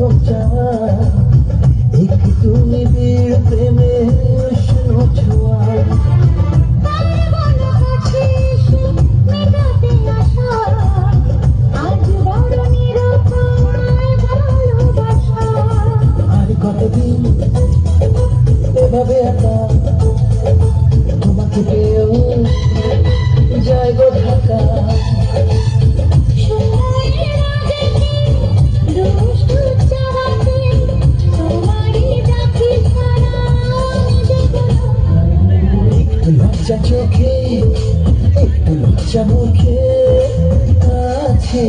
প্রথম চাই একটু নিবিড় প্রেমে উষ্ণ ছোঁয়া আর কতদিন এভাবে একা তোমাকে পেয়েও যায় গো ঢাকা লজ্জা চোখে একটু লজ্জা মুখে আছে